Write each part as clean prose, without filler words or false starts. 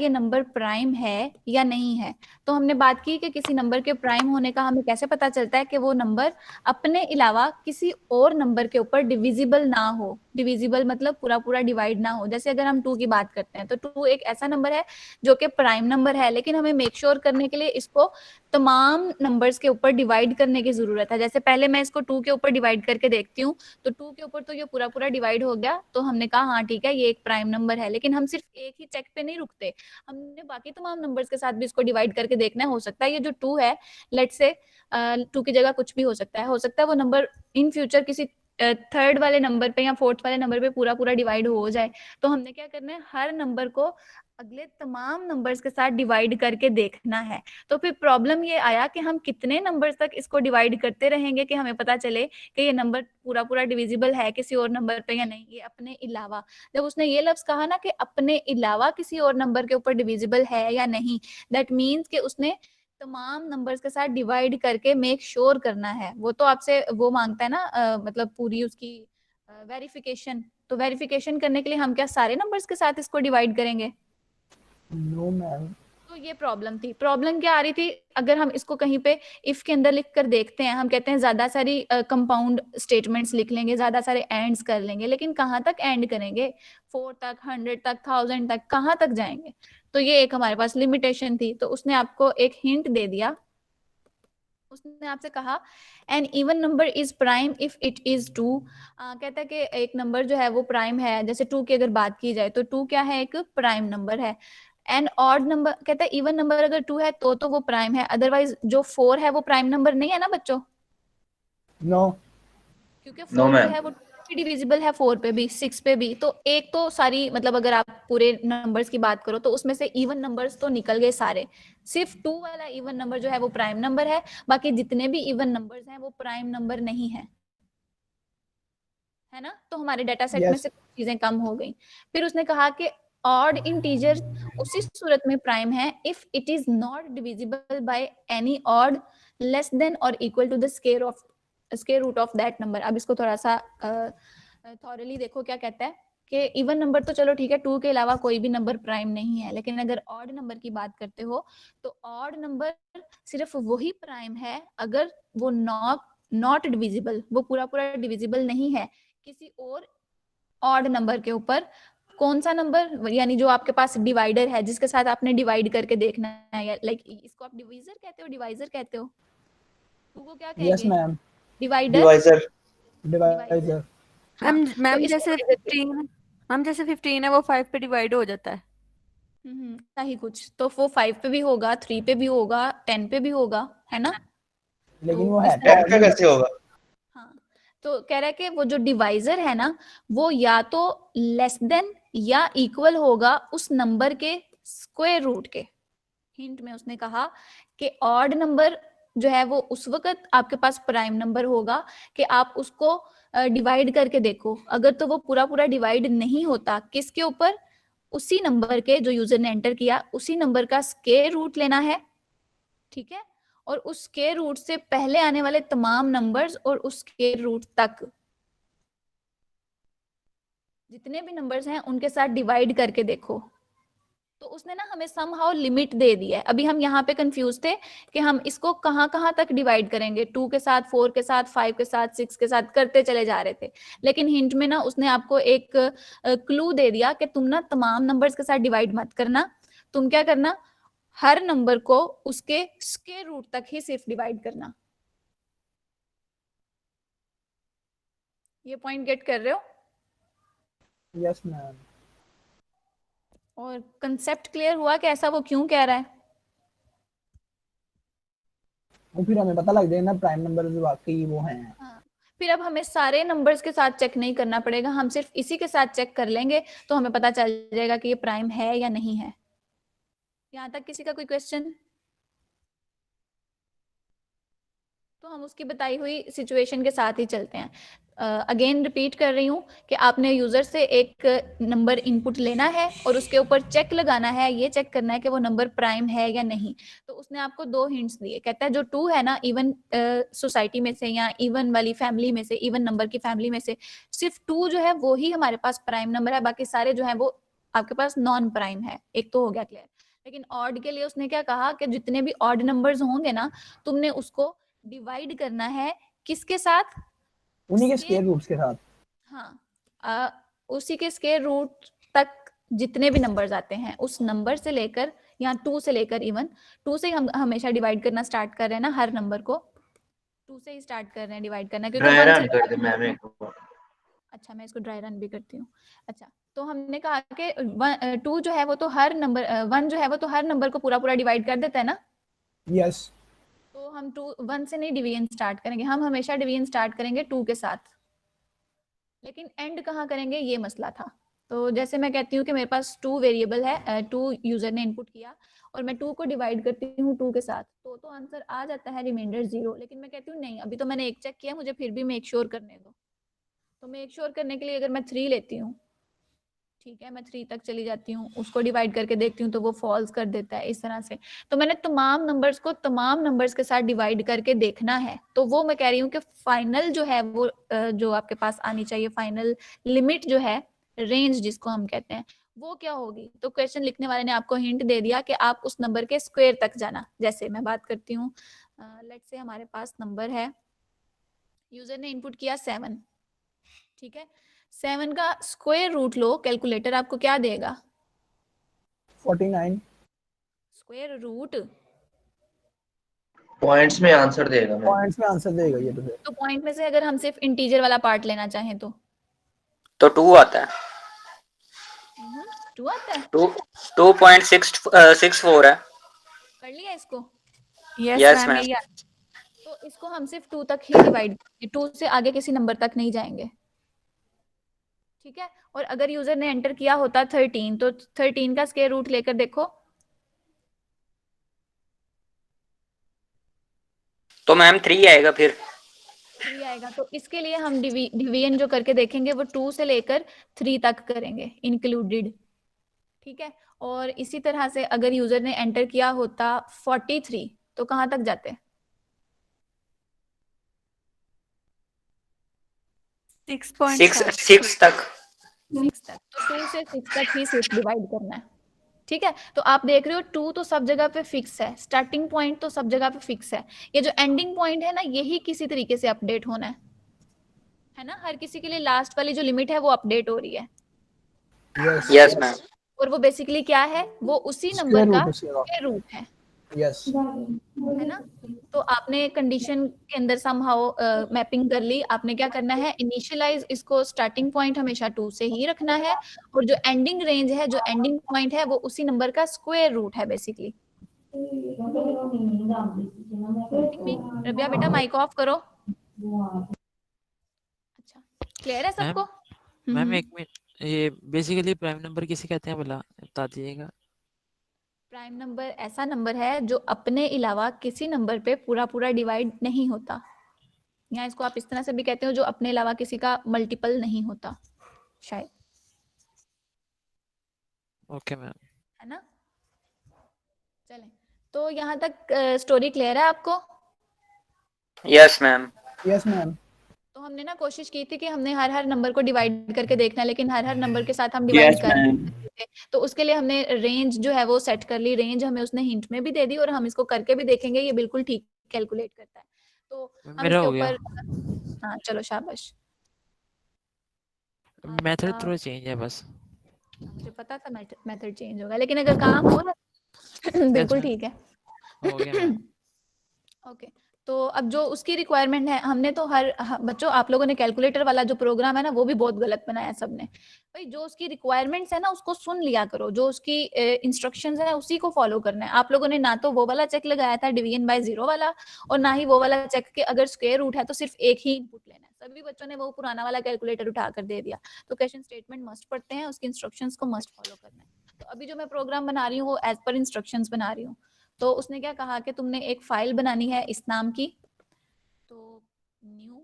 ये number prime है या नहीं है। तो हमने बात की कि किसी नंबर के प्राइम होने का हमें कैसे पता चलता है कि वो नंबर अपने अलावा किसी और नंबर के ऊपर डिविजिबल ना हो। डिविजिबल मतलब पूरा पूरा डिवाइड ना हो। जैसे अगर हम 2 की बात करते हैं तो 2 एक ऐसा नंबर है जो कि प्राइम नंबर है, लेकिन हमें मेक श्योर करने के लिए इसको तमाम नंबर्स के ऊपर डिवाइड करने की जरूरत है। जैसे पहले मैं इसको 2 के ऊपर डिवाइड करके देखती हूँ, तो 2 के ऊपर तो ये पूरा पूरा डिवाइड हो गया, तो हमने कहा हाँ ठीक है ये एक प्राइम नंबर है। लेकिन हम सिर्फ एक ही चेक पे नहीं रुकते, हमने बाकी तमाम नंबर्स के साथ भी इसको डिवाइड करके देखना है। हो सकता है ये जो 2 है, लेट्स से 2 की जगह कुछ भी हो सकता है। हो सकता है वो नंबर इन फ्यूचर किसी थर्ड वाले नंबर पे या फोर्थ वाले नंबर पे पूरा पूरा डिवाइड हो जाए। तो हमने क्या करना है, हर नंबर को अगले तमाम नंबर्स के साथ डिवाइड करके देखना है। तो फिर प्रॉब्लम ये आया कि हम कितने नंबर्स तक इसको डिवाइड करते रहेंगे कि हमें पता चले कि ये नंबर पूरा पूरा डिविजिबल है किसी और नंबर पे या नहीं। ये अपने अलावा, जब उसने ये लफ्ज कहा ना कि अपने अलावा किसी और नंबर के ऊपर डिविजिबल है या नहीं, दैट मीन्स कि उसने तमाम नंबर्स के साथ डिवाइड करके मेक श्योर करना है। वो तो आपसे वो मांगता है ना मतलब पूरी उसकी वेरिफिकेशन। तो वेरिफिकेशन करने के लिए हम क्या सारे नंबर्स के साथ इसको डिवाइड करेंगे? No ma'am. तो ये प्रॉब्लम थी। प्रॉब्लम क्या आ रही थी, अगर हम इसको कहीं पे इफ के अंदर लिख कर देखते हैं, हम कहते हैं ज्यादा सारी कंपाउंड स्टेटमेंट्स लिख लेंगे, ज्यादा सारे एंड्स कर लेंगे, लेकिन कहाँ तक एंड करेंगे? 4 तक, 100 तक, 1000 तक, कहाँ तक जाएंगे? तो ये एक हमारे पास लिमिटेशन थी। तो उसने आपको एक हिंट दे दिया। उसने आपसे कहा an even number is prime if it is 2। कहता है कि एक नंबर जो है वो प्राइम है। जैसे 2 की अगर बात की जाए तो 2 क्या है, एक प्राइम नंबर है। एन ऑड नंबर, कहता है इवन नंबर अगर 2 है तो वो प्राइम है, अदरवाइज जो 4 है वो प्राइम नंबर नहीं है ना बच्चों? नो। क्योंकि नो 4 जो मैम। है वो डिविजिबल है 4 पे भी, 6 पे भी। तो एक तो सारी मतलब अगर आप पूरे नंबर्स की बात करो तो उसमें से इवन नंबर्स तो निकल गए सारे, सिर्फ 2 वाला इवन नंबर जो है वो प्राइम नंबर है। बाकी जितने भी इवन नंबर्स हैं वो प्राइम नंबर नहीं है, है ना? तो हमारे डाटा सेट में यस। से कुछ चीजें कम हो गई। फिर उसने कहा कि ऑड इंटीजर्स उसी सूरत में प्राइम है if it is not divisible by any odd less than और equal to the square root of that number. अब इसको थोड़ा सा थॉरली देखो क्या कहता है कि इवन नंबर तो चलो ठीक है, 2 के अलावा कोई भी नंबर प्राइम नहीं है, लेकिन अगर ऑड नंबर की बात करते हो तो ऑड नंबर सिर्फ वही प्राइम है अगर वो नॉट डिविजिबल, वो पूरा पूरा डिविजिबल नहीं है किसी और ऑड नंबर के ऊपर। कौन सा नंबर? यानी जो आपके पास डिवाइडर है जिसके साथ आपने डिवाइड करके देखना है, लाइक इसको आप डिवीजर कहते हो, डिवाइजर कहते हो, तो वो क्या यस कहेंगे? Ma'am. Divider, divisor. Divisor. Divisor. हाँ, मैम तो मैम इसको जैसे डिवाइजर। 15, मैम जैसे 15 है वो 5 पे डिवाइड हो जाता है। ही कुछ तो वो 5 पे भी होगा, 3 पे भी होगा, 10 पे भी होगा, है ना? लेकिन तो वो इस है तो तरह 10 ऑड का ही। कैसे होगा? हाँ, तो कह रहा है कि वो जो डिवाइजर है ना वो या तो लेस देन या इक्वल होगा उस नंबर के स्क्वायर रूट के। हिंट में उसने कहा कि ऑड नंबर जो है वो उस वक्त आपके पास प्राइम नंबर होगा कि आप उसको डिवाइड करके देखो। अगर तो वो पूरा पूरा डिवाइड नहीं होता, किसके ऊपर? उसी नंबर के जो यूजर ने एंटर किया, उसी नंबर का स्क्वायर रूट लेना है, ठीक है? और उस स्क्वायर रूट से पहले आने वाले तमाम नंबर्स और उस स्क्वायर रूट तक जितने भी नंबर्स हैं उनके साथ डिवाइड करके देखो। तो उसने ना हमें समहाउ लिमिट दे दी है। अभी हम यहाँ पे कंफ्यूज थे कि हम इसको कहाँ कहाँ तक डिवाइड करेंगे, 2 के साथ, 4 के साथ, 5 के साथ, 6 के साथ करते चले जा रहे थे। लेकिन हिंट में ना उसने आपको एक क्लू दे दिया कि तुम ना तमाम नंबर्स के साथ डिवाइड मत करना, तुम क्या करना, हर नंबर को उसके स्क्वायर रूट तक ही सिर्फ डिवाइड करना। ये पॉइंट गेट कर रहे हो? Yes ma'am. और कंसेप्ट क्लियर हुआ कि ऐसा वो क्यों कह रहा है? वो फिर हमें पता लग जाए ना प्राइम नंबर वाकई वो हैं। हाँ, फिर अब हमें सारे नंबर्स के साथ चेक नहीं करना पड़ेगा, हम सिर्फ इसी के साथ चेक कर लेंगे तो हमें पता चल जाएगा कि ये प्राइम है या नहीं है। यहाँ तक किसी का कोई क्वेश्चन? तो हम उसकी बताई हुई सिचुएशन के साथ ही चलते हैं। अगेन रिपीट कर रही हूँ कि आपने यूजर से एक नंबर इनपुट लेना है और उसके ऊपर चेक लगाना है, ये चेक करना है कि वो नंबर प्राइम है या नहीं। तो उसने आपको 2 हिंट्स दिए। कहता है जो 2 है ना इवन सोसाइटी में से या इवन वाली फैमिली में से, इवन नंबर की फैमिली में से सिर्फ 2 जो है वो ही हमारे पास प्राइम नंबर है, बाकी सारे जो है वो आपके पास नॉन प्राइम है, एक तो हो गया क्लियर। लेकिन ऑड के लिए उसने क्या कहा कि जितने भी ऑड नंबर्स होंगे ना, तुमने उसको डिवाइड करना है किसके साथ? उन्हीं के स्केयर स्क्वायर रूट्स के साथ। हाँ, उसी के स्क्वायर रूट तक जितने भी नंबर्स आते हैं उस नंबर से लेकर, यहाँ 2 से लेकर, इवन 2 से हम हमेशा डिवाइड करना स्टार्ट कर रहे हैं ना, हर नंबर को 2 से ही स्टार्ट कर रहे हैं डिवाइड करना, क्योंकि ड्राई 1 से रन कर दी मैम एक बार। अच्छा मैं इसको ड्राई रन भी करती हूँ। अच्छा, तो हमने कहा कि 2 जो है वो तो हर नंबर 1 जो है वो तो हर नंबर को पूरा पूरा डिवाइड कर देता है ना। यस। तो हम 1 से नहीं डिवीजन स्टार्ट करेंगे, हम हमेशा डिवीजन स्टार्ट करेंगे 2 के साथ। लेकिन एंड कहाँ करेंगे ये मसला था। तो जैसे मैं कहती हूँ कि मेरे पास 2 वेरिएबल है, 2 यूजर ने इनपुट किया और मैं 2 को डिवाइड करती हूँ 2 के साथ, तो आंसर आ जाता है रिमाइंडर 0। लेकिन मैं कहती हूँ नहीं, अभी तो मैंने 1 चेक किया, मुझे फिर भी मेक श्योर करने दो। तो मेक श्योर करने के लिए अगर मैं 3 लेती हूँ, ठीक है, मैं 3 तक चली जाती हूँ, उसको डिवाइड करके देखती हूँ तो वो फॉल्स कर देता है, इस तरह से। तो मैंने तमाम नंबर्स को तमाम नंबर्स के साथ डिवाइड करके देखना है। तो वो मैं कह रही हूँ कि फाइनल जो है वो जो आपके पास आनी चाहिए, फाइनल लिमिट जो है, रेंज जिसको हम कहते हैं, वो क्या होगी। तो क्वेश्चन लिखने वाले ने आपको हिंट दे दिया कि आप उस नंबर के स्क्वायर तक जाना। जैसे मैं बात करती हूँ, लेट्स से हमारे पास नंबर है, यूजर ने इनपुट किया 7, ठीक है, 7 का स्क्वायर रूट लो, कैलकुलेटर आपको क्या देगा? 49। स्क्वायर रूट पॉइंट्स में आंसर देगा मैम। पॉइंट्स में आंसर देगा ये तो फिर। तो पॉइंट में से अगर हम सिर्फ इंटीजर वाला पार्ट लेना चाहें तो 2 आता है। 2 आता है। 2.664 है। कर लिया इसको? Yes yes ma'am ma'am. यही तो इसको हम सिर्फ 2 तक ही डिवाइड करेंगे, 2 से आगे किसी नंबर तक नहीं जाएंगे, ठीक है। और अगर यूजर ने एंटर किया होता 13, तो 13 का स्क्वायर रूट लेकर देखो, तो मैम 3 आएगा फिर। 3 आएगा। तो इसके लिए हम डिवीजन जो करके देखेंगे वो 2 से लेकर 3 तक करेंगे इंक्लूडेड, ठीक है। और इसी तरह से अगर यूजर ने एंटर किया होता 43, तो कहाँ तक जाते? 6.5 6 तक। 6 तक। तो 2 से 6 तक ही सिर्फ डिवाइड करना है, ठीक है। तो आप देख रहे हो 2 तो सब जगह पे फिक्स है, स्टार्टिंग पॉइंट तो सब जगह पे फिक्स है, ये जो एंडिंग पॉइंट है ना, यही किसी तरीके से अपडेट होना है ना। हर किसी के लिए लास्ट वाली जो लिमिट है वो अपडेट हो रही है, यस यस मैम। और वो बेसिकली क्या है, वो उसी स्क्वायर नंबर का रूट उसका। स्क्वायर रूट है यस। ना। तो आपने कंडीशन के अंदर समहाउ मैपिंग कर ली। आपने क्या करना है, इनिशियलाइज इसको, स्टार्टिंग पॉइंट हमेशा 2 से ही रखना है, और जो एंडिंग रेंज है, जो एंडिंग पॉइंट है, वो उसी नंबर का स्क्वायर रूट है बेसिकली। रबिया बेटा माइक ऑफ करो। अच्छा, क्लियर है सबको? मैम एक मिनट, ये बेसिकली प्राइम नंबर किसे कहते हैं भला, बता दीजिएगा। प्राइम नंबर ऐसा नंबर है जो अपने अलावा किसी नंबर पे पूरा पूरा डिवाइड नहीं होता, या इसको आप इस तरह से भी कहते हो, जो अपने अलावा किसी का मल्टीपल नहीं होता शायद, ओके मैम। है ना। चलें, तो यहाँ तक स्टोरी क्लियर है आपको? Yes ma'am. Yes ma'am. तो हमने ना कोशिश की थी कि हमने हर हर नंबर को डिवाइड करके देखना है, लेकिन हर हर नंबर के साथ हम डिवाइड यस कर मैम। नहीं सकते थे। तो उसके लिए हमने रेंज जो है वो सेट कर ली, रेंज हमें उसने हिंट में भी दे दी, और हम इसको करके भी देखेंगे, ये बिल्कुल ठीक कैलकुलेट करता है। तो हम मेरा इसके हो गया। ऊपर, हाँ चलो शाबाश। मेथड आपका, थोड़ा चेंज है बस। मुझे पता था मेथड चेंज होगा, लेकिन अगर काम हो ना यस बिल्कुल मैम, ठीक है। हो गया मैम। ओके, तो अब जो उसकी रिक्वायरमेंट है, हमने तो बच्चों, आप लोगों ने कैलकुलेटर वाला जो प्रोग्राम है ना, वो भी बहुत गलत बनाया सबने। भाई जो उसकी रिक्वायरमेंट्स है ना, उसको सुन लिया करो, जो उसकी इंस्ट्रक्शंस है उसी को फॉलो करना है। आप लोगों ने ना तो वो वाला चेक लगाया था डिवीजन बाय जीरो वाला, और ना ही वो वाला चेक के अगर स्क्वायर रूट है तो सिर्फ एक ही इनपुट लेना है। सभी बच्चों ने वो पुराना वाला कैलकुलेटर उठा कर दे दिया। तो क्वेश्चन स्टेटमेंट मस्ट पढ़ते हैं, उसकी इंस्ट्रक्शंस को मस्ट फॉलो करना है। तो अभी जो मैं प्रोग्राम बना रही हूँ वो एज पर इंस्ट्रक्शंस बना रही हूँ। तो उसने क्या कहा कि तुमने एक फाइल बनानी है इस नाम की, तो न्यू,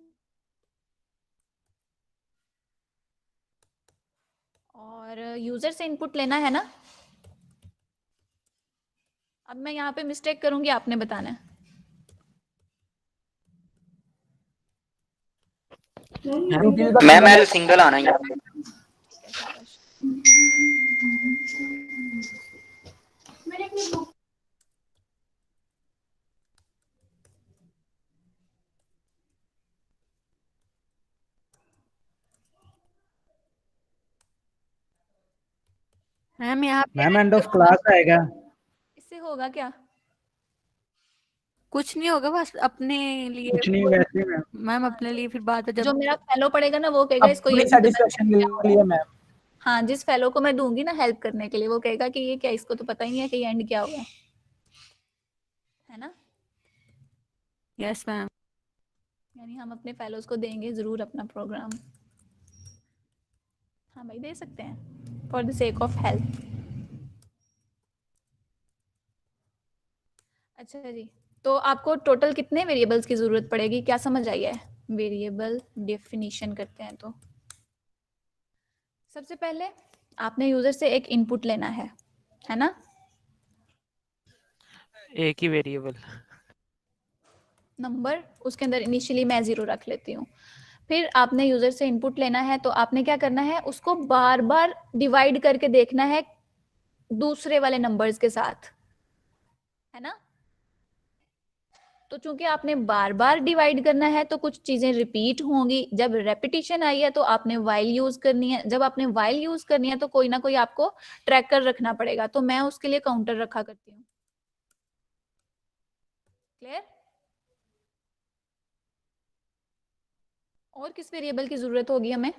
और यूजर से इनपुट लेना है ना। अब मैं यहाँ पे मिस्टेक करूंगी, आपने बताना है। यूट्यूब का मैम सिंबल एल सिंगल आना है। ठीक है, शाबाश। मैम यहाँ पे मैम एंड ऑफ क्लास आएगा। इससे होगा क्या? कुछ नहीं होगा, बस अपने लिए कुछ नहीं वैसे मैम, मैम, अपने लिए फिर बाद में जो जब मेरा फेलो पड़ेगा ना वो कहेगा इसको ये अपनी नहीं पता सेटिस्फेक्शन क्या के लिए मैम। हाँ, जिस फेलो को मैं दूंगी ना हेल्प करने के लिए वो कहेगा कि ये क्या, इसको तो पता ही नहीं है कि ये एंड क्या हुआ है ना। Yes ma'am. यानी हम अपने फेलोज को देंगे जरूर अपना प्रोग्राम। हाँ भाई दे सकते हैं for the sake of help. अच्छा जी, तो आपको टोटल कितने वेरिएबल्स की जरूरत पड़ेगी, क्या समझ आई है? वेरिएबल डेफिनेशन करते हैं तो सबसे पहले आपने यूजर से एक इनपुट लेना है ना। एक ही वेरिएबल। नंबर, उसके अंदर इनिशियली मैं 0 रख लेती हूँ। फिर आपने यूजर से इनपुट लेना है तो आपने क्या करना है, उसको बार बार डिवाइड करके देखना है दूसरे वाले नंबर्स के साथ, है ना। तो चूंकि आपने बार बार डिवाइड करना है तो कुछ चीजें रिपीट होंगी। जब रेपिटेशन आई है तो आपने वाइल यूज करनी है। जब आपने वाइल यूज करनी है तो कोई ना कोई आपको ट्रैकर रखना पड़ेगा, तो मैं उसके लिए काउंटर रखा करती हूँ। क्लियर? और किस वेरिएबल की जरूरत होगी हमें?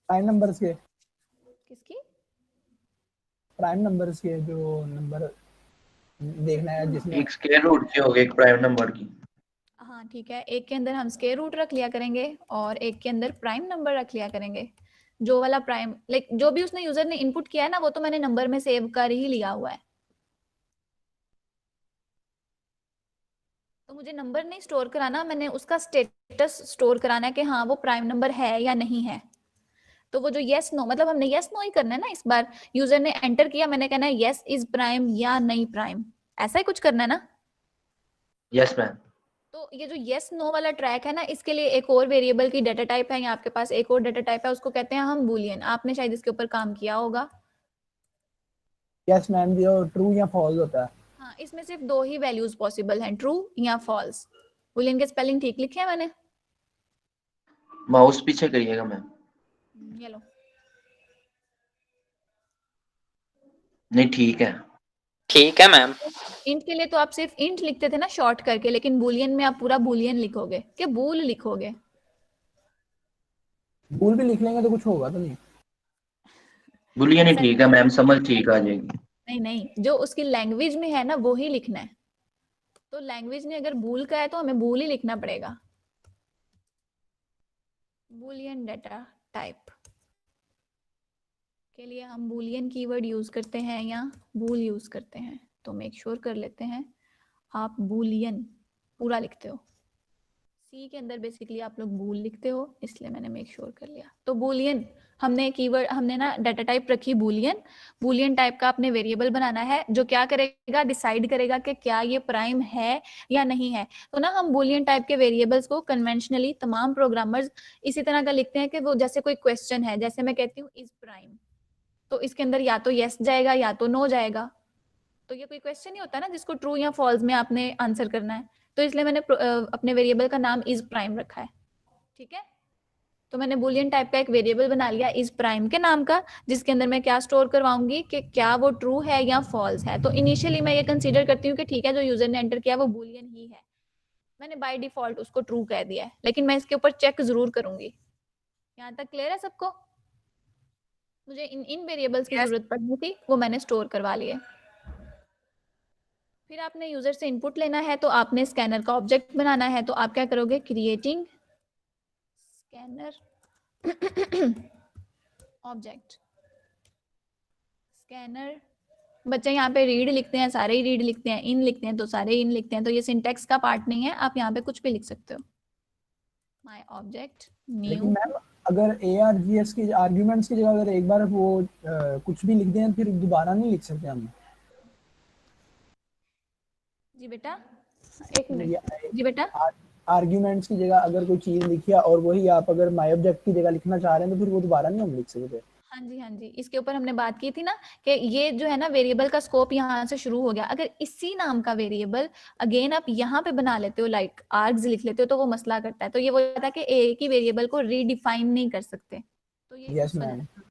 प्राइम नंबर्स के, किसकी? प्राइम नंबर्स के जो नंबर देखना है जिसमें एक स्क्वायर रूट की होगी एक प्राइम नंबर की। हाँ ठीक है, एक के अंदर हम स्क्वायर रूट रख लिया करेंगे और एक के अंदर प्राइम नंबर रख लिया करेंगे। जो वाला प्राइम लाइक जो भी उसने यूजर ने इनपुट किया है ना वो तो मैंने नंबर में सेव कर ही लिया हुआ है। तो मुझे नंबर नहीं स्टोर कराना, मैंने उसका स्टेटस स्टोर कराना है कि हाँ वो प्राइम नंबर है या नहीं है। तो वो जो यस नो, मतलब हमने यस नो ही करना है ना। इस बार यूजर ने एंटर किया, मैंने कहना है यस इज प्राइम या नहीं प्राइम, ऐसा ही कुछ करना है ना। Yes ma'am. तो ये जो यस नो वाला ट्रैक है ना, इसके लिए एक और वेरिएबल की डाटा टाइप है, या आपके पास एक और डाटा टाइप है, उसको कहते हैं हम बूलियन। आपने शायद इसके ऊपर काम किया होगा। यस मैम जो ट्रू या फॉल्स होता है। हाँ, इसमें सिर्फ 2 ही वैल्यूज पॉसिबल हैं, ट्रू या फॉल्स। बूलियन के स्पेलिंग ठीक लिखे हैं मैंने? माउस पीछे करिएगा मैम। ये लो। नहीं ठीक है। ठीक है मैम। इंट के लिए तो आप सिर्फ इंट लिखते थे ना शॉर्ट करके, लेकिन बूलियन में आप पूरा बूलियन लिखोगे कि बूल लिखोगे? भूल भी लिख लेंगे तो कुछ होगा तो नहीं। बुलियन ही ऐसा ठीक है मैम, समझ ठीक आ जाएगी। नहीं नहीं, जो उसकी लैंग्वेज में है ना वो ही लिखना है। तो लैंग्वेज ने अगर बूल का है तो हमें बूल ही लिखना पड़ेगा। बूलियन डाटा टाइप के लिए हम बूलियन कीवर्ड यूज करते हैं या बूल यूज करते हैं, तो मेक श्योर कर लेते हैं आप बूलियन पूरा लिखते हो। सी के अंदर बेसिकली आप लोग बूल लिखते हो, इसलिए मैंने मेक श्योर कर लिया। तो बूलियन हमने कीवर्ड, हमने ना डाटा टाइप रखी बूलियन। बूलियन टाइप का आपने वेरिएबल बनाना है जो क्या करेगा, डिसाइड करेगा कि क्या ये प्राइम है या नहीं है। तो ना हम बूलियन टाइप के वेरिएबल्स को कन्वेंशनली तमाम प्रोग्रामर्स इसी तरह का लिखते हैं कि वो जैसे कोई क्वेश्चन है, जैसे मैं कहती हूँ इज प्राइम, तो इसके अंदर या तो यस जाएगा या तो नो जाएगा। तो ये कोई क्वेश्चन नहीं होता ना जिसको ट्रू या फॉल्स में आपने आंसर करना है। तो इसलिए मैंने अपने वेरिएबल का नाम इज प्राइम रखा है। ठीक है, तो मैंने बूलियन टाइप का एक वेरिएबल बना लिया इज प्राइम के नाम का, जिसके अंदर मैं क्या स्टोर करवाऊंगी कि क्या वो ट्रू है या फॉल्स है। तो इनिशियली मैं ये कंसीडर करती हूँ कि ठीक है जो यूजर ने एंटर किया वो बूलियन ही है, मैंने बाय डिफॉल्ट उसको ट्रू कह दिया है, लेकिन मैं इसके ऊपर चेक जरूर करूंगी। यहाँ तक क्लियर है सबको? मुझे इन वेरिएबल्स की Yes. जरूरत पड़नी थी, वो मैंने स्टोर करवा लिए। फिर आपने यूजर से इनपुट लेना है तो आपने स्कैनर का ऑब्जेक्ट बनाना है। तो आप क्या करोगे, क्रिएटिंग स्कैनर ऑब्जेक्ट। स्कैनर, बच्चे यहाँ पे रीड लिखते हैं, सारे ही रीड लिखते हैं, इन लिखते हैं तो सारे इन लिखते हैं, तो ये सिंटेक्स का पार्ट नहीं है, आप यहाँ पे कुछ भी लिख सकते हो। माय ऑब्जेक्ट लेकिन न्यू। मैम अगर ARGS की आर्ग्यूमेंट्स की जगह अगर एक बार वो कुछ भी लिख दें फिर दोबारा नहीं लिख सकते हम? जी बेटा, एक मिनट जी बेटा। आर्ग्यूमेंट्स की जगह अगर कोई चीज लिखी है और वही आप अगर माय ऑब्जेक्ट की जगह लिखना चाह रहे हैं तो फिर वो दोबारा नहीं हम लिख सकते। हाँ जी, हाँ जी, इसके ऊपर हमने बात की थी ना कि ये जो है ना वेरिएबल का स्कोप यहाँ से शुरू हो गया। अगर इसी नाम का वेरिएबल अगेन आप यहाँ पे बना लेते हो, लाइक आर्ग्स लिख लेते हो, तो वो मसला करता है। तो ये वो था कि एक ही वेरिएबल को रीडिफाइन नहीं कर सकते, तो ये यस उस वजह मैम। से।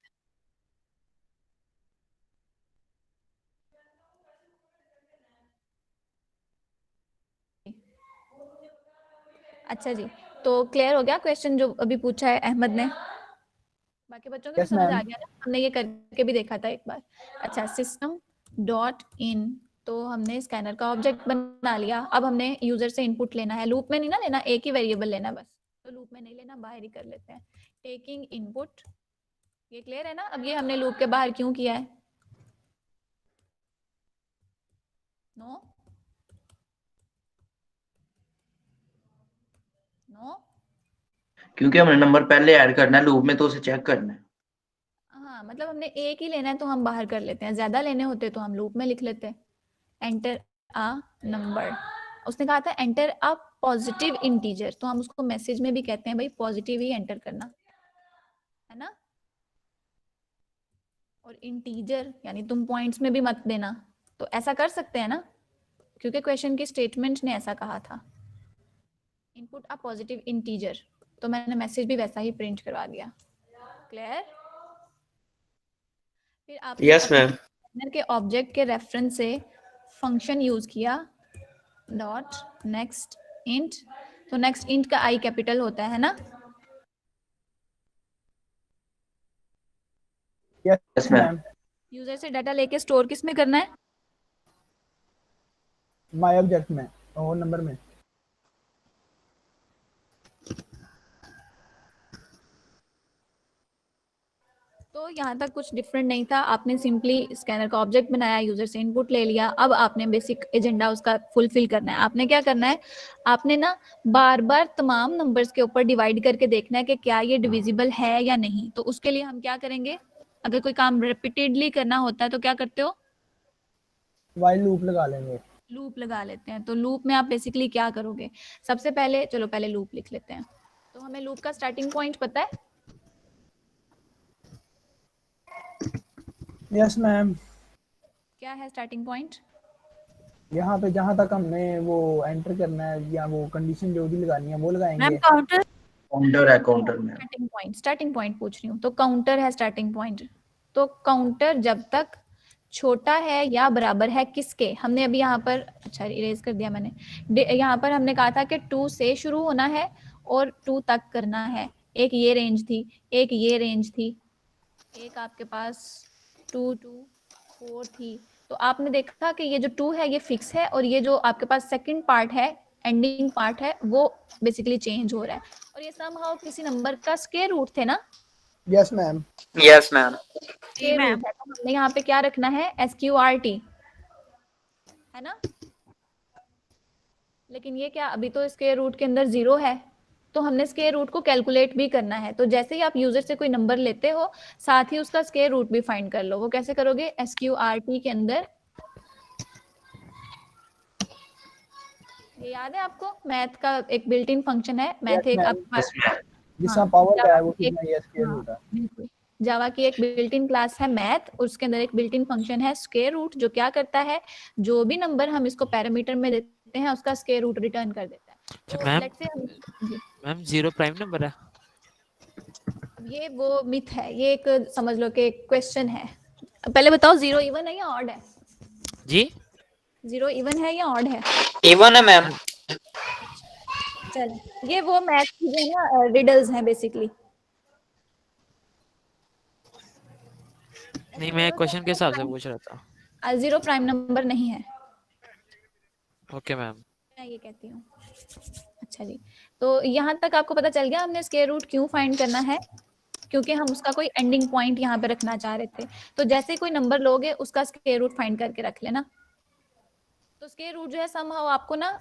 अच्छा जी, तो क्लियर हो गया क्वेश्चन जो अभी पूछा है अहमद ने? बाकी बच्चों को भी यस समझ आ मैम। गया ना, हमने ये करके भी देखा था एक बार। अच्छा, सिस्टम डॉट इन, तो हमने स्कैनर का ऑब्जेक्ट बना लिया। अब हमने यूजर से इनपुट लेना है, लूप में नहीं ना लेना, एक ही वेरिएबल लेना बस। तो लूप में नहीं लेना, बाहर ही कर लेते हैं। टेकिंग इनपुट, ये क्लियर है ना? अब ये हमने लूप के बाहर क्यों किया है? नो नो, क्योंकि हमने नंबर पहले ऐड करना है लूप में, तो उसे चेक करना है। हाँ मतलब हमने एक ही लेना है तो हम बाहर कर लेते हैं, ज्यादा लेने होते तो हम लूप में लिख लेते हैं। एंटर अ नंबर, उसने कहा था एंटर अ पॉजिटिव इंटीजर, तो हम उसको मैसेज में भी कहते हैं भाई पॉजिटिव ही एंटर करना है ना। और इंटीजर यानी तुम पॉइंट्स में भी मत देना, तो ऐसा कर सकते हैं ना, क्योंकि क्वेश्चन की स्टेटमेंट ने ऐसा कहा था, इनपुट अ पॉजिटिव इंटीजर, तो मैंने मैसेज भी वैसा ही प्रिंट करवा दिया। क्लियर? फिर आपने यस मैम। स्कैनर के ऑब्जेक्ट के रेफरेंस से फंक्शन यूज किया डॉट नेक्स्ट इंट, तो नेक्स्ट इंट का आई कैपिटल होता है ना। Yes yes ma'am. Ma'am. User से डाटा लेके स्टोर किस में करना है? माय ऑब्जेक्ट में और नंबर में। तो यहाँ तक कुछ डिफरेंट नहीं था, आपने सिंपली स्कैनर का ऑब्जेक्ट बनाया, यूजर से इनपुट ले लिया। अब आपने बेसिक एजेंडा उसका फुलफिल करना है। आपने क्या करना है, आपने ना बार बार तमाम नंबर्स के ऊपर डिवाइड करके देखना है कि क्या ये डिविजिबल है या नहीं। तो उसके लिए हम क्या करेंगे, अगर कोई काम रिपीटेडली करना होता है तो क्या करते हो, वाइल लूप लगा लेंगे। लूप लगा लेते हैं। तो लूप में आप बेसिकली क्या करोगे, सबसे पहले चलो पहले लूप लिख लेते हैं। तो हमें लूप का स्टार्टिंग पॉइंट पता है? Yes ma'am. क्या है स्टार्टिंग पॉइंट? यहाँ पे जहाँ तक हमने वो एंटर करना है या वो कंडीशन जो भी लगानी है वो मैम लगाएंगे। काउंटर। काउंटर है, काउंटर में। स्टार्टिंग पॉइंट पूछ रही हूँ, तो काउंटर है स्टार्टिंग पॉइंट। तो काउंटर जब तक छोटा है या बराबर है किसके, हमने अभी यहाँ पर, अच्छा इरेज कर दिया मैंने, यहाँ पर हमने कहा था कि 2 से शुरू होना है और 2 तक करना है। एक ये रेंज थी, एक ये रेंज थी, एक आपके पास 2 to 4 थी। तो आपने देखा कि ये जो 2 है ये फिक्स है, और ये जो आपके पास सेकंड पार्ट है, एंडिंग पार्ट है, वो बेसिकली चेंज हो रहा है। और ये समहाउ किसी नंबर का स्क्वायर रूट थे ना। Yes ma'am. Yes ma'am. Square root है, तो हमने यहाँ पे क्या रखना है, SQRT है ना। लेकिन ये क्या, अभी तो स्क्वायर रूट के अंदर 0 है, तो हमने स्क्वायर रूट को कैलकुलेट भी करना है। तो जैसे ही आप यूजर से कोई नंबर लेते हो, साथ ही उसका स्क्वायर रूट भी फाइंड कर लो। वो कैसे करोगे, SQRT के अंदर, ये याद है आपको, मैथ का एक बिल्ट इन फंक्शन है, मैथ यस एक मैम। आपके यस मैम। जिसका हाँ, पावर का जावा है वो की एक, कितना ये स्क्वायर हाँ रूट है। बिल्कुल, जावा की एक बिल्ट इन क्लास है मैथ, उसके अंदर एक बिल्ट इन फंक्शन है स्क्वायर रूट, जो क्या करता है, जो भी नंबर हम इसको पैरामीटर में देते हैं उसका स्क्वायर रूट रिटर्न कर देता है। अच्छा तो मैम, लेट्स से हम, जी, मैम 0 प्राइम नंबर है? अब ये वो मिथ है, ये एक समझ लो कि क्वेश्चन है। पहले बताओ 0 इवन है या ऑड है? जी 0 इवन है या ऑड है? इवन है मैम। चल, ये वो मैथ की जो है ना रिडल्स हैं बेसिकली। नहीं, मैं क्वेश्चन के हिसाब से पूछ रहा था। 0 प्राइम नंबर नहीं है, ओके मैम। मैं ये कहती हूँ। अच्छा जी, तो यहाँ तक आपको पता चल गया हमने स्क्वायर रूट क्यों फाइंड करना है, क्योंकि हम उसका कोई एंडिंग पॉइंट यहाँ पे रखना चाह रहे थे। तो जैसे कोई नंबर लोगे उसका स्क्वायर रूट फाइंड करके रख लेना। तो स्क्वायर रूट जो है समहाउ आपको ना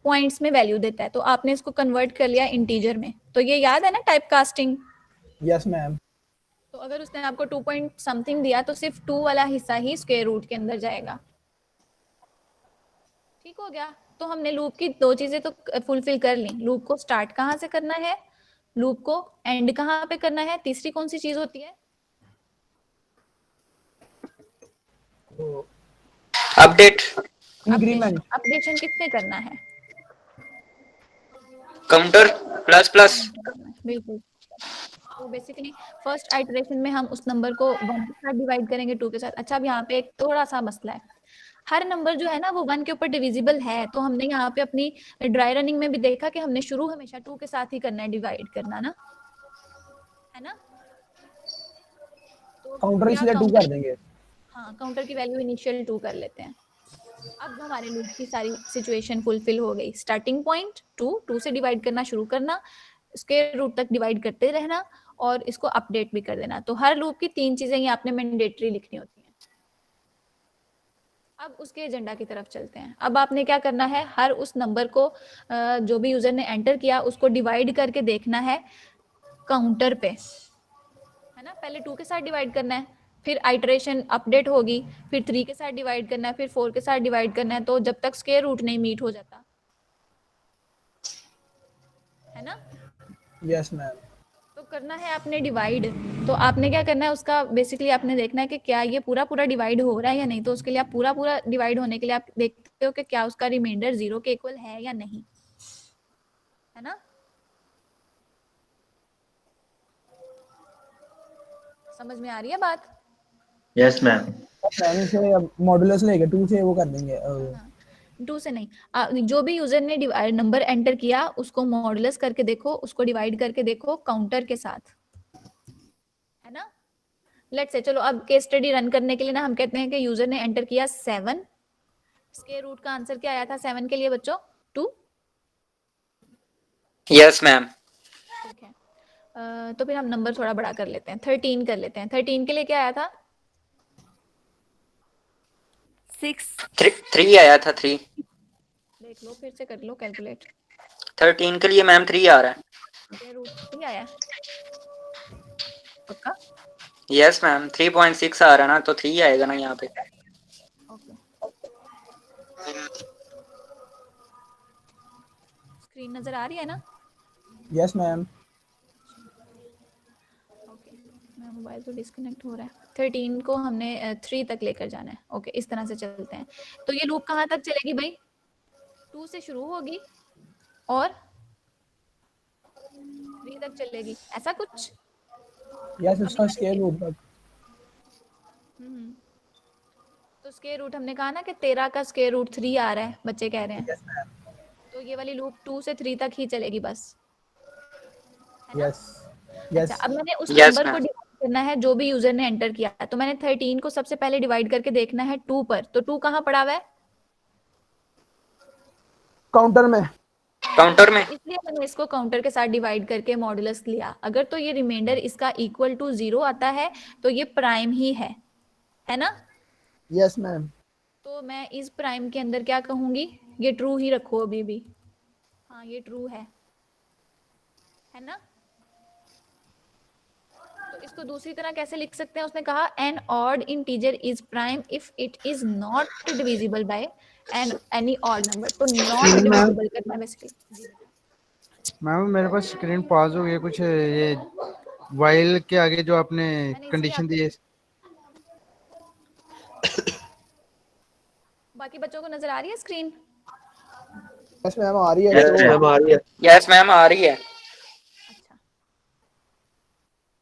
पॉइंट्स में वैल्यू देता है, तो आपने इसको कन्वर्ट कर लिया इंटीजर में। तो ये याद है ना टाइप कास्टिंग। Yes ma'am. तो अगर उसने आपको 2 पॉइंट समथिंग दिया तो सिर्फ 2 वाला हिस्सा ही स्क्वायर रूट के अंदर जाएगा। ठीक हो गया। तो हमने लूप की दो चीजें तो फुलफिल कर ली। लूप को स्टार्ट कहाँ से करना है, लूप को एंड कहाँ पे करना है, तीसरी कौन सी चीज होती है? तो अपडेट, इंक्रीमेंट, अपडेशन किसमें करना है? Counter, plus plus. बिल्कुल। तो बेसिकली फर्स्ट आइटरेशन में हम उस नंबर को 1 के साथ डिवाइड करेंगे 2 के साथ। अच्छा, अब यहाँ पे एक थोड़ा सा मसला है, हर नंबर जो है ना वो 1 के ऊपर डिविजिबल है। तो हमने यहाँ पे अपनी ड्राई रनिंग में भी देखा कि हमने शुरू हमेशा 2 के साथ ही करना है, डिवाइड करना ना, है ना। तो काउंटर क्या इसलिए 2 कर देंगे। हाँ, काउंटर की वैल्यू इनिशियल 2 कर लेते हैं। अब हमारे लूप की सारी सिचुएशन फुलफिल हो गई। स्टार्टिंग पॉइंट 2 से डिवाइड करना शुरू करना, स्क्वायर रूट तक डिवाइड करते रहना और इसको अपडेट भी कर देना। तो हर लूप की 3 चीजें ये आपने मैंडेटरी लिखनी होती हैं। अब उसके एजेंडा की तरफ चलते हैं। अब आपने क्या करना है, हर उस नंबर को जो भी यूजर ने एंटर किया उसको डिवाइड करके देखना है काउंटर पे, है ना। पहले 2 के साथ डिवाइड करना है, फिर आइटरेशन अपडेट होगी, फिर 3 के साथ डिवाइड करना है, फिर 4 के साथ डिवाइड करना है। तो जब तक स्क्वायर रूट नहीं मीट हो जाता, है ना। Yes ma'am. तो करना है आपने डिवाइड। तो आपने क्या करना है, उसका बेसिकली आपने देखना है कि क्या ये पूरा पूरा डिवाइड हो रहा है या नहीं। तो उसके लिए आप पूरा पूरा डिवाइड होने के लिए आप देखते हो कि क्या उसका रिमाइंडर 0 के इक्वल है या नहीं, है ना। समझ में आ रही है बात? Yes ma'am. मैम से अब मॉडुलस लेके 2 से वो कर देंगे। 2 से नहीं, जो भी यूजर ने नंबर एंटर किया उसको मॉडुलस करके देखो, उसको डिवाइड करके देखो काउंटर के साथ, है ना। लेट्स से चलो अब केस स्टडी रन करने के लिए ना हम कहते हैं कि यूजर ने एंटर किया 7, स्क्वायर रूट का आंसर क्या आया था 7 के लिए बच्चों? 2। Yes ma'am. ठीक है, तो फिर हम नंबर थोड़ा बड़ा कर लेते हैं, 13 कर लेते हैं। 13 के लिए क्या आया था? 6। 3 आया था, 3। देख लो, फिर से कर लो कैलकुलेट। 13 के लिए मैम 3 आ रहा है। स्क्वायर रूट 3 आया पक्का? यस मैम, 3.6 आ रहा है ना, तो 3 आएगा ना यहाँ पे। ओके, स्क्रीन नजर आ रही है ना? Yes ma'am. ओके, मेरा मोबाइल तो डिस्कनेक्ट हो रहा है। 13 को हमने 3 तक लेकर जाना है। ओके, इस तरह से चलते हैं। तो ये लूप कहाँ तक चलेगी भाई? 2 से शुरू होगी और 3 तक चलेगी, ऐसा कुछ। यस, उसका स्क्वायर रूट तक। तो स्क्वायर रूट हमने कहा ना कि 13 का स्क्वायर रूट 3 आ रहा है, बच्चे कह रहे हैं। Yes ma'am. तो ये वाली लूप 2 से 3 तक ही चलेगी बस, है ना। यस अच्छा, यस। अब मैंने उस Yes, नंबर को ma'am. डिवाइड करना है जो भी यूजर ने एंटर किया है। तो मैंने 13 को सबसे पहले डिवाइड करके देखना है 2 पर। तो 2 कहाँ पड़ा हुआ है? काउंटर में। काउंटर में। तो इसलिए मैंने इसको काउंटर के साथ डिवाइड करके मॉडुलस लिया। अगर तो ये रिमाइंडर इसका इक्वल टू 0 आता है तो ये प्राइम ही है ना। Yes ma'am. तो मैं इस प्राइम के अंदर क्या कहूंगी, ये ट्रू ही रखो अभी भी। हाँ, ये ट्रू है ना। तो इसको दूसरी तरह कैसे लिख सकते हैं? उसने कहा an odd integer is prime if it is not divisible by an any odd number. तो नॉट डिविजिबल करना है बेसिकली। मैम मेरे पास स्क्रीन पॉज हो गई कुछ, ये वाइल के आगे जो आपने मैंने इसलिए कंडीशन दी है। बाकी बच्चों को नजर आ रही है स्क्रीन? यस मैम आ रही है। यस तो मैम आ रही है। यस मैम, आ रही है। अच्छा,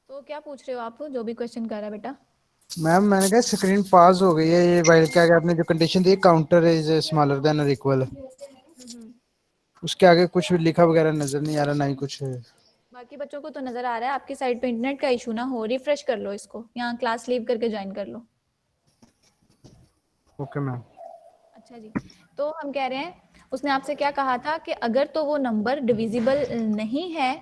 तो क्या पूछ रहे हो आप, जो भी क्वेश्चन कर रहा है बेटा? मैम मैंने कहा स्क्रीन पॉज हो गई है, ये वाइल के आगे आपने जो कंडीशन दी है काउंटर इज स्मॉलर देन और इक्वल, उसके आगे कुछ लिखा वगैरह नजर नहीं आ रहा, ना ही कुछ। बाकी बच्चों को तो नजर आ रहा है। आपकी साइड पे इंटरनेट का इशू ना हो, रिफ्रेश कर लो इसको, यहाँ क्लास लीव करके ज्वाइन कर लो। Okay ma'am. अच्छा जी, तो हम कह रहे हैं उसने आपसे क्या कहा था कि अगर तो वो नंबर डिविजिबल नहीं है,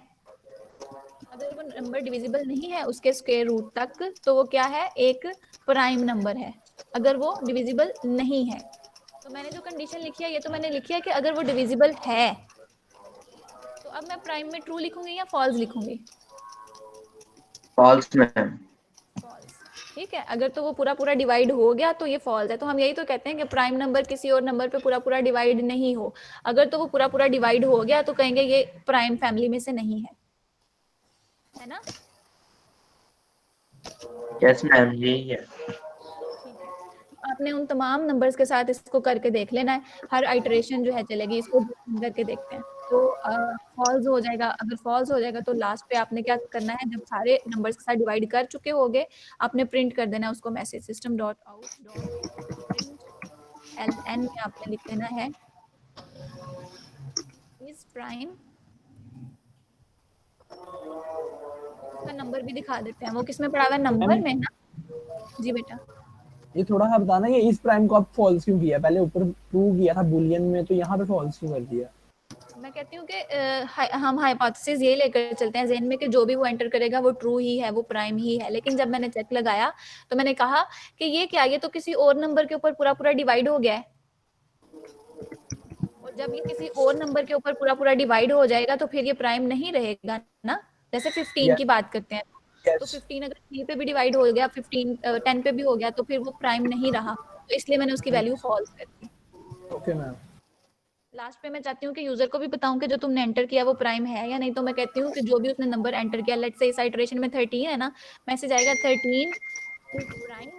अगर वो नंबर डिविजिबल नहीं है उसके स्क्वायर रूट तक, तो वो क्या है, एक प्राइम नंबर है। अगर वो डिविजिबल नहीं है, तो मैंने जो कंडीशन लिखी है ये तो मैंने लिखी है कि अगर वो डिविजिबल है। तो अब मैं प्राइम में ट्रू लिखूंगी या फॉल्स लिखूंगी? False ma'am. फॉल्स। ठीक है, अगर तो वो पूरा पूरा डिवाइड हो गया तो ये फॉल्स है। तो हम यही तो कहते हैं कि प्राइम नंबर किसी और नंबर पे पूरा पूरा डिवाइड नहीं हो। अगर तो वो पूरा पूरा डिवाइड हो गया तो कहेंगे ये प्राइम फैमिली में से नहीं है ना? यस मैम, यही है। आपने उन तमाम नंबर्स के साथ इसको करके देख लेना है, हर आइटरेशन जो है चलेगी, इसको करके देखते हैं। तो फॉल्स हो जाएगा, अगर फॉल्स हो जाएगा तो लास्ट पे आपने क्या करना है, जब सारे नंबर्स के साथ डिवाइड कर चुके होगे आपने प्रिंट कर देना है उसको, message system dot out dot print ln में आपने लिख देना है इज प्राइम, उसका नंबर भी दिखा देते हैं, वो किस में पड़ा हुआ है, नंबर में ना। जी बेटा ये थोड़ा सा बताना, ये इस प्राइम को आप फॉल्स क्यों किया? पहले ऊपर ट्रू किया था बुलियन में, तो यहाँ पे फॉल्स क्यों कर दिया? मैं कहती हूँ कि हम हाइपोथेसिस ये लेकर चलते हैं ज़हन में कि जो भी वो एंटर करेगा वो ट्रू ही है, वो प्राइम ही है। लेकिन जब मैंने चेक लगाया तो मैंने कहा कि ये क्या, ये तो किसी और नंबर के ऊपर पूरा पूरा डिवाइड हो गया है, और जब ये किसी और नंबर के ऊपर पूरा पूरा डिवाइड हो जाएगा तो फिर ये प्राइम नहीं रहेगा ना। जैसे 15 की बात करते हैं तो 15 अगर 3 पे भी डिवाइड हो गया, 15 10 पे भी हो गया तो फिर वो प्राइम नहीं रहा, तो इसलिए मैंने उसकी वैल्यू फॉल्स कर दी। Okay ma'am. लास्ट पे मैं चाहती हूँ कि यूजर को भी बताऊं कि जो तुमने एंटर किया वो प्राइम है या नहीं। तो मैं कहती हूँ कि जो भी उसने नंबर एंटर किया, लेट्स से इस आइटरेशन में 13 है ना, मैसेज आएगा 13 इज प्राइम,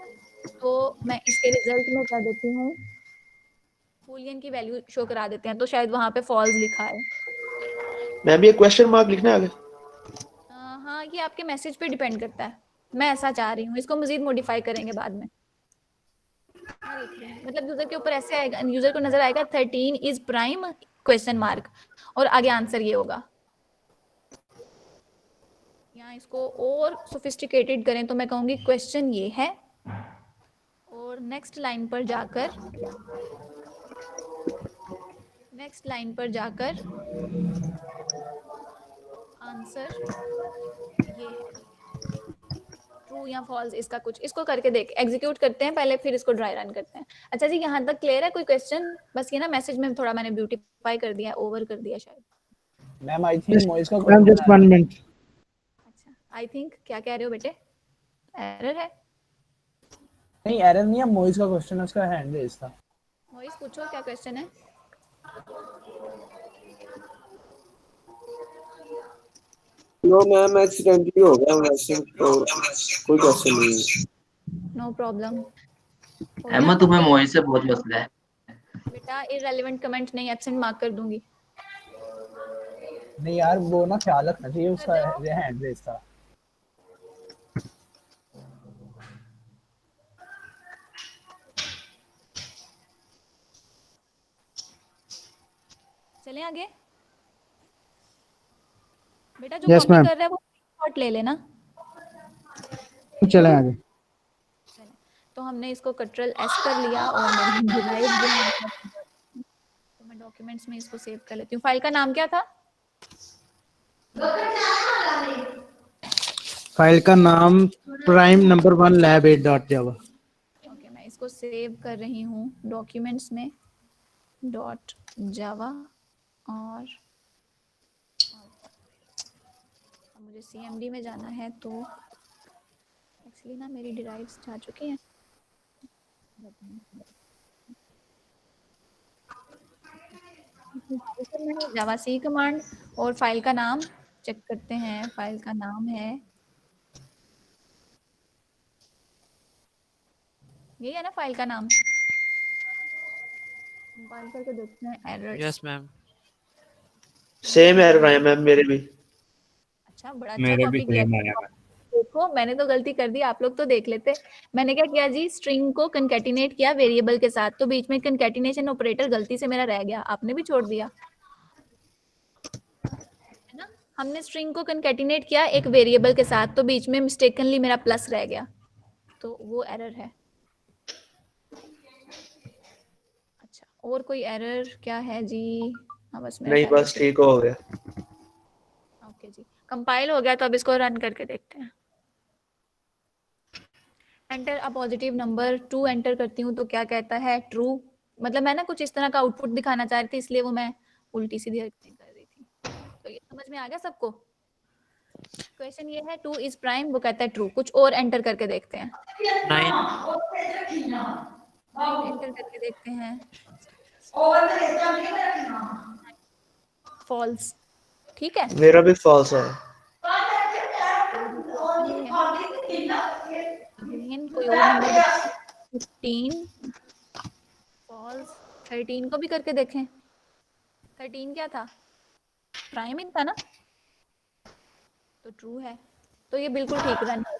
तो मैं इसके रिजल्ट में कर देती हूँ बूलियन की वैल्यू शो करा देते हैं, तो शायद वहां पे फॉल्स लिखा है। मैम ये क्वेश्चन मार्क लिखना है आगे? हाँ, ये आपके मैसेज पे डिपेंड करता है, मैं ऐसा चाह रही हूँ, इसको मजीद मॉडिफाई करेंगे बाद में। मतलब यूजर के ऊपर ऐसे आएगा, यूजर को नजर आएगा 13 इज प्राइम क्वेश्चन मार्क, और आगे आंसर ये होगा। यहाँ इसको और सोफिस्टिकेटेड करें तो मैं कहूंगी क्वेश्चन ये है, और नेक्स्ट लाइन पर जाकर आंसर ये है, ट्रू या फॉल्स, इसका कुछ, इसको करके देख, एग्जीक्यूट करते हैं पहले फिर इसको ड्राई रन करते हैं। अच्छा जी, यहाँ तक क्लियर है? कोई क्वेश्चन? बस ये ना मैसेज में थोड़ा मैंने ब्यूटीफाई कर दिया, ओवर कर दिया शायद। मैम आई थिंक मोइस का मैम जस्ट 1 मिनट। अच्छा, आई थिंक क्या कह रहे हो बेटे? एरर है? नहीं एरर नहीं है, मोइस का क्वेश्चन है, उसका हैंड रेज था। मोइस पूछो क्या क्वेश्चन है। नो मैम एक्सीडेंटली हो गया, वैसे तो कोई क्वेश्चन नहीं है। No problem. एम्मा तुम्हें मोहित से बहुत मसला है बेटा, इररिलेवेंट कमेंट नहीं, एब्सेंट मार्क कर दूंगी। नहीं यार वो ना ख्याल रखना चाहिए, उसका हैंड रेज था। चलें आगे बेटा, जो Yes, कॉपी ma'am. कर रहा है वो स्क्रीनशॉट ले लेना। चलें आगे। तो हमने इसको कंट्रोल एस कर लिया और डिवाइड तो मैं डॉक्यूमेंट्स में इसको सेव कर लेती हूँ। फाइल का नाम क्या था? फाइल का नाम प्राइम नंबर 1 lab8.java। ओके, मैं इसको सेव कर रही हूँ डॉक्यूमेंट्स में .java, और मुझे CMD में जाना है, तो एक्चुअली ना मेरी डिराइव्स जा चुकी हैं। जावा सी कमांड, और फाइल का नाम चेक करते हैं। फाइल का नाम है, यही है ना फाइल का नाम? कंपाइल करके देखते हैं errors. Yes ma'am. Same error आया मैम मेरे भी। अच्छा, बड़ा अच्छा कॉपी किया। देखो मैंने तो गलती कर दी, आप लोग तो देख लेते। मैंने क्या किया जी, स्ट्रिंग को कंकैटिनेट किया वेरिएबल के साथ, तो बीच में कंकैटिनेशन ऑपरेटर गलती से मेरा रह गया, आपने भी छोड़ दिया है ना। हमने स्ट्रिंग को कंकैटिनेट किया एक वेरिएबल के साथ, तो बीच में मिस्टेकनली मेरा प्लस रह गया, तो वो एरर है। अच्छा, और कोई एरर क्या है जी? हाँ बस मेरा नहीं बस ठीक हो गया। ओके जी, कंपाइल हो गया, तो अब इसको रन करके देखते हैं। Enter a positive number 2 enter करती हूँ तो क्या कहता है? ट्रू। मतलब मैं ना कुछ इस तरह का आउटपुट दिखाना चाह रही थी, इसलिए वो मैं उल्टी सीधी हरकतें कर रही थी। तो ये समझ में आ गया सबको? क्वेश्चन ये है 2 इज प्राइम, वो कहता है ट्रू। कुछ और एंटर करके देखते हैं, 9 एंटर करके देखते हैं। फॉल्स, ठीक है। मेरा भी फॉल्स है। अगेन कोई और नंबर 15 फॉल्स। 13 को भी करके देखें। 13 क्या था? प्राइम ही था ना, तो ट्रू है। तो ये बिल्कुल ठीक रहा।